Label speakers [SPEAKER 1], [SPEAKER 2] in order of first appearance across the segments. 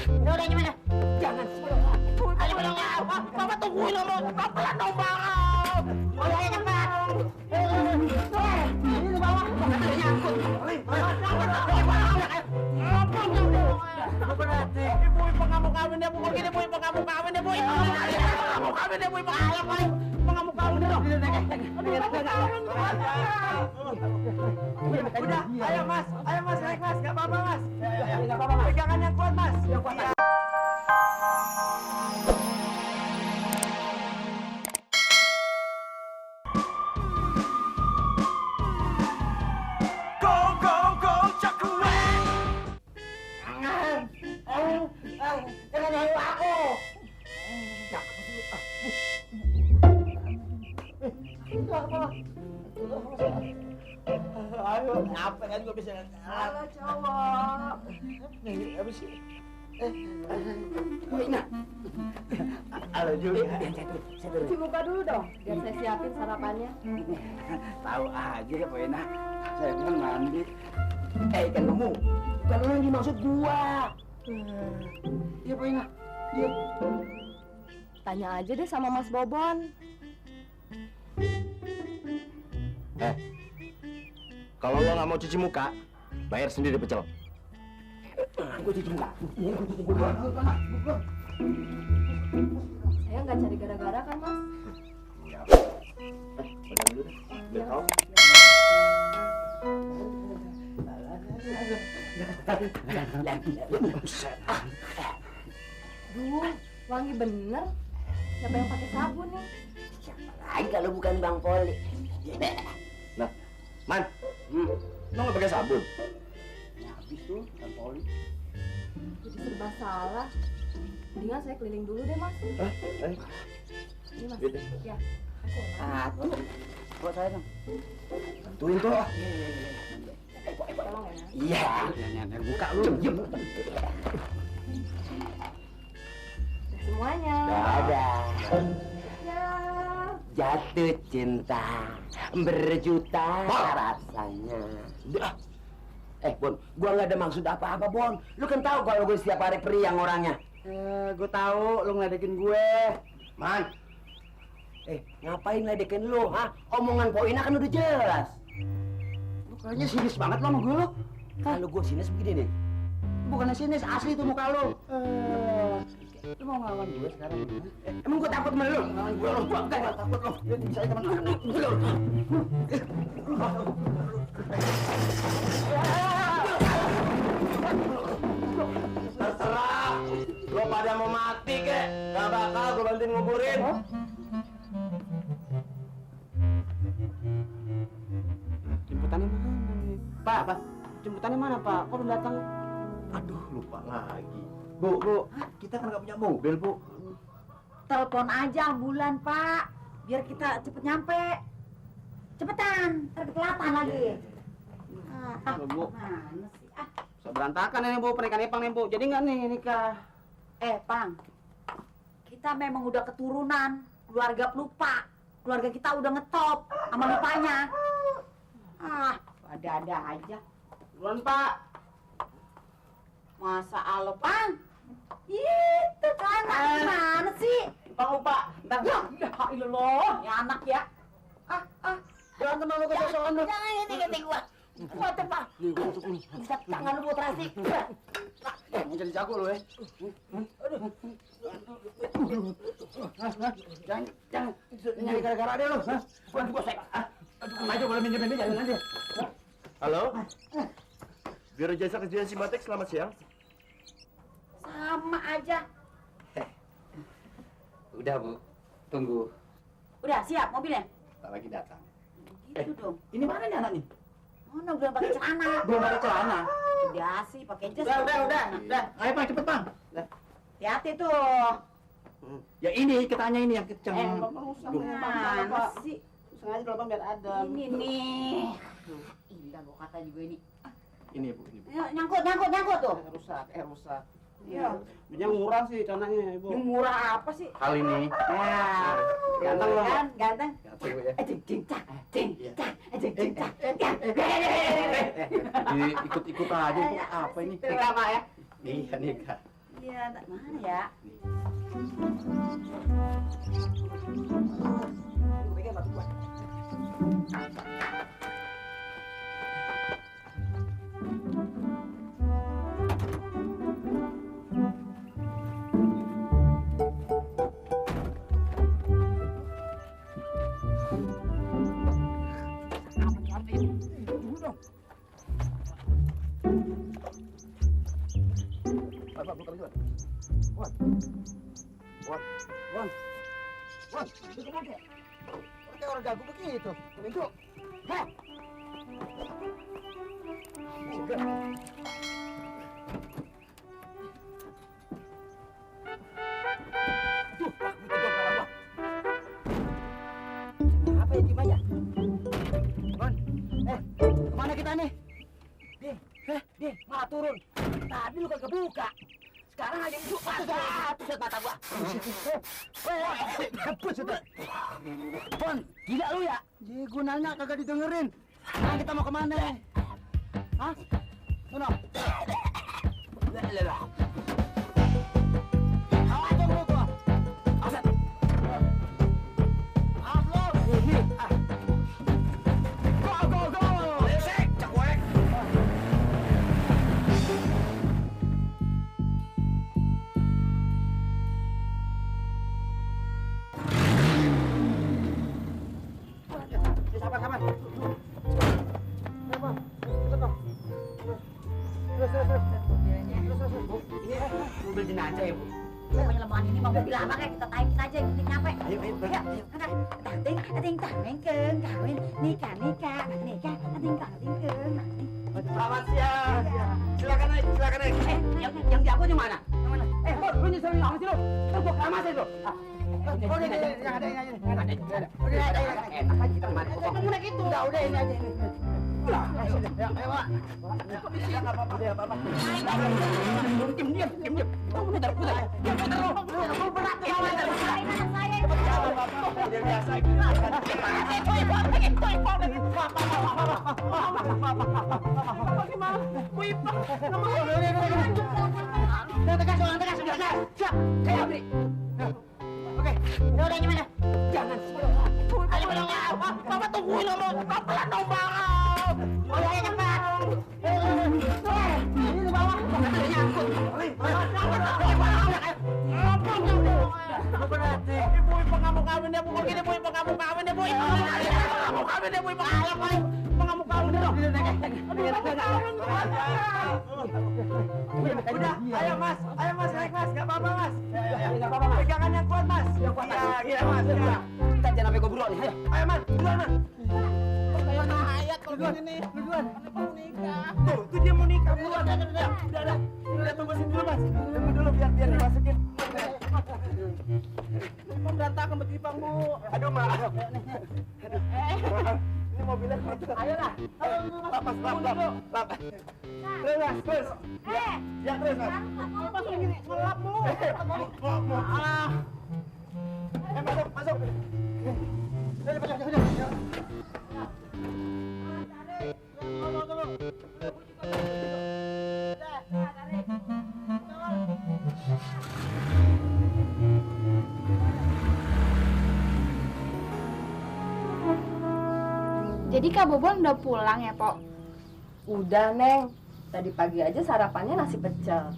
[SPEAKER 1] Udah gimana?
[SPEAKER 2] Jangan.
[SPEAKER 1] Ayo bilang apa? Bapak tungguin lo, pelan dong bang. Oh ya cepat. Ini di bawah, ada nyangkut. Ibu pengamuk kawin deh, pukul gini, Bu. Pengamuk kawin deh, Bu. Pengamuk kawin deh, Bu. Pengamuk kawin deh.
[SPEAKER 2] Udah, ayo mas, naik mas, nggak apa-apa mas. Nggak apa-apa mas. Pegangan yang kuat mas. Yang kuat.
[SPEAKER 1] Jangan ganggu aku. Ayo, apa kan gue bisa
[SPEAKER 2] Halo cowok.
[SPEAKER 1] Apa sih? Halo juga.
[SPEAKER 3] Cuci muka dulu dong, biar saya siapin sarapannya.
[SPEAKER 1] Tahu aja ya, Poena. Saya bilang mandi. Ikan kamu. Bukan lu yang dimaksud gua. Iya, Poena. Iya.
[SPEAKER 3] Tanya aja deh sama Mas Bobon.
[SPEAKER 4] Kalau lo nggak mau cuci muka, bayar sendiri pecel.
[SPEAKER 1] Gua cuci muka.
[SPEAKER 3] Saya nggak cari gara-gara kan, Mas?
[SPEAKER 4] Udah dulu deh. Biar tahu.
[SPEAKER 3] Duh, wangi bener. Siapa yang pakai sabun nih?
[SPEAKER 1] Siapa lagi kalau bukan Bang Poli?
[SPEAKER 4] Nah, Man, lo nggak pakai sabun?
[SPEAKER 1] Habis tuh Bang Poli.
[SPEAKER 3] Jadi serba salah. Mendingan saya keliling dulu deh, Mas. Ini, Mas.
[SPEAKER 4] Gitu.
[SPEAKER 3] Ya.
[SPEAKER 1] Satu. Buat saya dong.
[SPEAKER 4] Tuin tuh.
[SPEAKER 3] Tolong ya, Mas.
[SPEAKER 1] Iya.
[SPEAKER 4] Buka lu.
[SPEAKER 1] Diam.
[SPEAKER 3] Semuanya.
[SPEAKER 1] Dadah.
[SPEAKER 3] Ya.
[SPEAKER 1] Jatuh cinta berjuta rasanya. Bon, gua nggak ada maksud apa-apa, Bon. Lu kan tahu kalau gue setiap hari periang orangnya.
[SPEAKER 2] Gue tahu lu ngeledekin gue.
[SPEAKER 1] Man. Ngapain ledekin lu, ha? Omongan Poina kan udah jelas.
[SPEAKER 2] Lu kayaknya sinis banget lo sama gue lo.
[SPEAKER 1] Kalau gue sinis begini nih.
[SPEAKER 2] Bukannya sinis, asli tuh muka lo. Lu mau ngelawan gue sekarang?
[SPEAKER 1] Emang gue takut sama lu?
[SPEAKER 2] Gue enggak takut lo. Saya teman
[SPEAKER 4] Terserah. Lo pada mau mati kek? Gak bakal gue bantuin nguburin.
[SPEAKER 2] Jemputannya mana nih? Pak, apa? Jemputannya mana, Pak? Kok belum datang?
[SPEAKER 4] Aduh, lupa lagi. Bu, kita kan nggak punya mobil, Bu.
[SPEAKER 5] Telepon aja ambulan, Pak. Biar kita cepet nyampe. Cepetan, ntar kelatan lagi.
[SPEAKER 2] Bu.
[SPEAKER 5] Mana sih?
[SPEAKER 2] Bisa berantakan ini, Bu. Pernikahan Ipang nih, Bu. Jadi nggak nih nikah?
[SPEAKER 5] Pang. Kita memang udah keturunan. Keluarga pelupa. Keluarga kita udah ngetop sama lupanya. Ada-ada aja.
[SPEAKER 2] Duluan, Pak.
[SPEAKER 5] Masa alo, Pang? Itu kan gimana sih?
[SPEAKER 2] Bang lupa. Ntar.
[SPEAKER 5] Ya ilah, ya anak ya.
[SPEAKER 2] Berantem sama lu kesosokan lu.
[SPEAKER 5] Jangan ngerti gua. Gua tuh, Pak. Bisa tangan lu buat terasi.
[SPEAKER 2] Mau jadi jago lu ya. Jangan nyari gara-gara dia lu. Bukan gua saya. Maju boleh minjem-minjem jalan aja.
[SPEAKER 4] Halo? Biro Jasa Kejadian Simatek, selamat siang.
[SPEAKER 5] Sama aja.
[SPEAKER 2] Udah, Bu. Tunggu.
[SPEAKER 5] Udah siap mobilnya?
[SPEAKER 2] Tak lagi datang.
[SPEAKER 5] Gitu dong.
[SPEAKER 2] Ini mana nih anak nih?
[SPEAKER 5] Mana belum pakai celana?
[SPEAKER 2] Belum pakai celana.
[SPEAKER 5] Udah sih pakai jas.
[SPEAKER 2] Udah. Ayo, Pak, cepet, Bang.
[SPEAKER 5] Hati-hati tuh.
[SPEAKER 2] Ya ini, kitanya ini yang kenceng.
[SPEAKER 5] Mana sih?
[SPEAKER 2] Sengaja kalau Bang biar adem.
[SPEAKER 5] Ini nih. Indah gua kata juga ini.
[SPEAKER 2] Ini, Bu.
[SPEAKER 5] Ya, nyangkut tuh.
[SPEAKER 2] Rusak.
[SPEAKER 5] Iya.
[SPEAKER 2] Yang murah sih celananya, Ibu.
[SPEAKER 5] Yang murah apa sih?
[SPEAKER 2] Hal ini.
[SPEAKER 5] Nah,
[SPEAKER 2] Ganteng loh.
[SPEAKER 5] kan, ganteng.
[SPEAKER 2] Ganteng, Bu, ya.
[SPEAKER 5] Cing.
[SPEAKER 2] Ikut-ikut aja, Bu. Apa ini?
[SPEAKER 5] Nikah, Pak ya?
[SPEAKER 2] Iya, nikah.
[SPEAKER 5] Iya, mana ya?
[SPEAKER 1] Pegang batu gua. Pak, buka pintu. Wan. Itu kemana? Kayak orang gagu begitu. Pintu. Heh. Apa ya gimana? Wan. Kemana kita nih? Dih, malah turun. Tadi lu kagak buka. Sekarang aja itu buset mata gua. Buset. Pon, gila lu ya? Ji, gua nanya kagak didengerin. Sekarang kita mau kemana? Hah? Sono. Awas dong lu gua. Awas. Awas lu. Ini. Go. Lesek, cakwek. Sabar. Mobil jenazah ya, Bu.
[SPEAKER 5] Pokoknya lemongan ini mau mobil apa kayak kita taikin aja, yang penting nyampe.
[SPEAKER 1] Ayo.
[SPEAKER 5] Ating kawin, nikah, ating keng.
[SPEAKER 4] Selamat siang. Silakan naik.
[SPEAKER 1] Yang di aku di mana? Bos, lu nyusulin apa sih lu? Lu gua keramasin lu. Udah ini aja. Enak aja kita kemana? Kamu naik itu. Udah ini aja. Ya, ayo, Pak. Komisi enggak apa-apa. Diam. Kamu putar. Diam putar lu. Kamu berat ya. Biasa tegas. Siap. Kayak Abri. Oke. Udah gimana? Jangan. Ayo dong. Papa tungguin lo. Pelan dong, Bang. Oh ya, cepat. Ini di bawah. Ada nyangkut. Ibu ngamuk kawin deh, Bu. Gini, Bu. Ngamuk kawin deh, Bu. Ngamuk kawin deh. Udah, ayo Mas, naik Mas, nggak apa-apa Mas. Pegangan yang kuat Mas. Iya Mas. Kita jangan sampai gobrol nih. Ayo Mas, duluan Mas. Kayak Hayat kalau gini nih, duluan. Mau nikah. Tuh dia mau nikah duluan. Udah. Udah tunggu sini dulu Mas. Tunggu dulu biar dimasukin. Mau berantakan begini Bang Bu. Aduh maaf. Ini mobilnya kotor. Ayolah. Lapas. Terus. Ya terus Mas. Masuk gini, ngelap Bu. Masuk.
[SPEAKER 3] Jadi Kak Bobon udah pulang ya, Pok?
[SPEAKER 6] Udah, Neng. Tadi pagi aja sarapannya nasi pecel.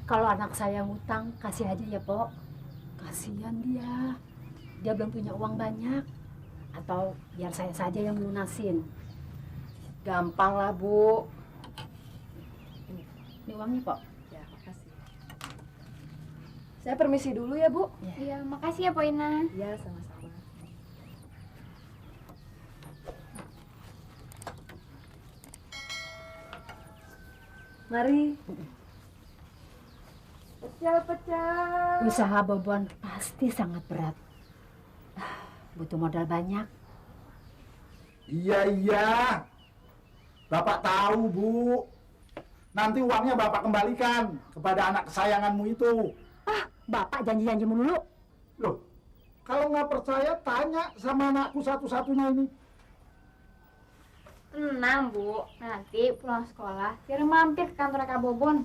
[SPEAKER 7] Kalau anak saya ngutang, kasih aja ya, Pok. Kasihan dia. Dia belum punya uang banyak. Atau biar saya saja yang lunasin.
[SPEAKER 6] Gampang lah, Bu.
[SPEAKER 7] Ini uangnya, Pok.
[SPEAKER 6] Ya, makasih. Saya permisi dulu ya, Bu.
[SPEAKER 3] Iya, makasih ya, Po Ina.
[SPEAKER 6] Ya, sama-sama. Mari. Pecel.
[SPEAKER 7] Usaha Bobon pasti sangat berat. Butuh modal banyak.
[SPEAKER 2] Iya. Bapak tahu, Bu. Nanti uangnya Bapak kembalikan kepada anak kesayanganmu itu.
[SPEAKER 7] Bapak janji-janji melulu.
[SPEAKER 2] Loh, kalau nggak percaya, tanya sama anakku satu-satunya ini.
[SPEAKER 3] Tenang, Bu. Nanti pulang sekolah, Tira mampir ke kantor Kak Bobon.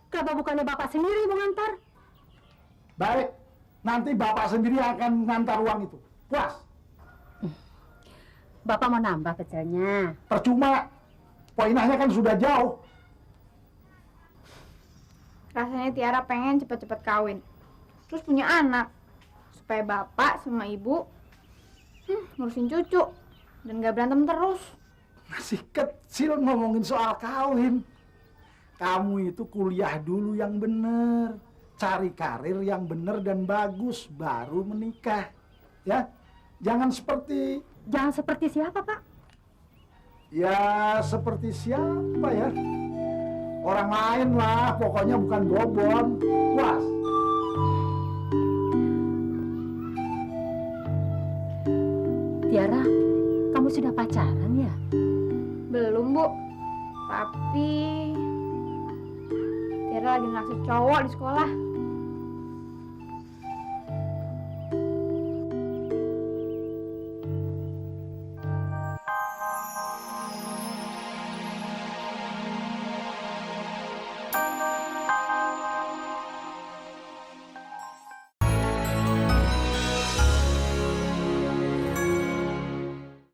[SPEAKER 7] Kenapa bukannya bapak sendiri mau ngantar?
[SPEAKER 2] Baik, nanti bapak sendiri akan mengantar uang itu. Puas?
[SPEAKER 7] Bapak mau nambah pecelnya.
[SPEAKER 2] Percuma. Poinahnya kan sudah jauh.
[SPEAKER 8] Rasanya Tiara pengen cepet-cepet kawin. Terus punya anak. Supaya bapak sama ibu ngurusin cucu. Dan gak berantem terus.
[SPEAKER 2] Masih kecil ngomongin soal kawin. Kamu itu kuliah dulu yang bener. Cari karir yang bener dan bagus. Baru menikah. Ya, jangan seperti...
[SPEAKER 7] Jangan seperti siapa, Pak?
[SPEAKER 2] Ya, seperti siapa ya? Orang lain lah, pokoknya bukan Bobon. Puas?
[SPEAKER 7] Tiara, kamu sudah pacaran ya?
[SPEAKER 8] Belum, Bu. Tapi Tiara lagi naksir cowok di sekolah.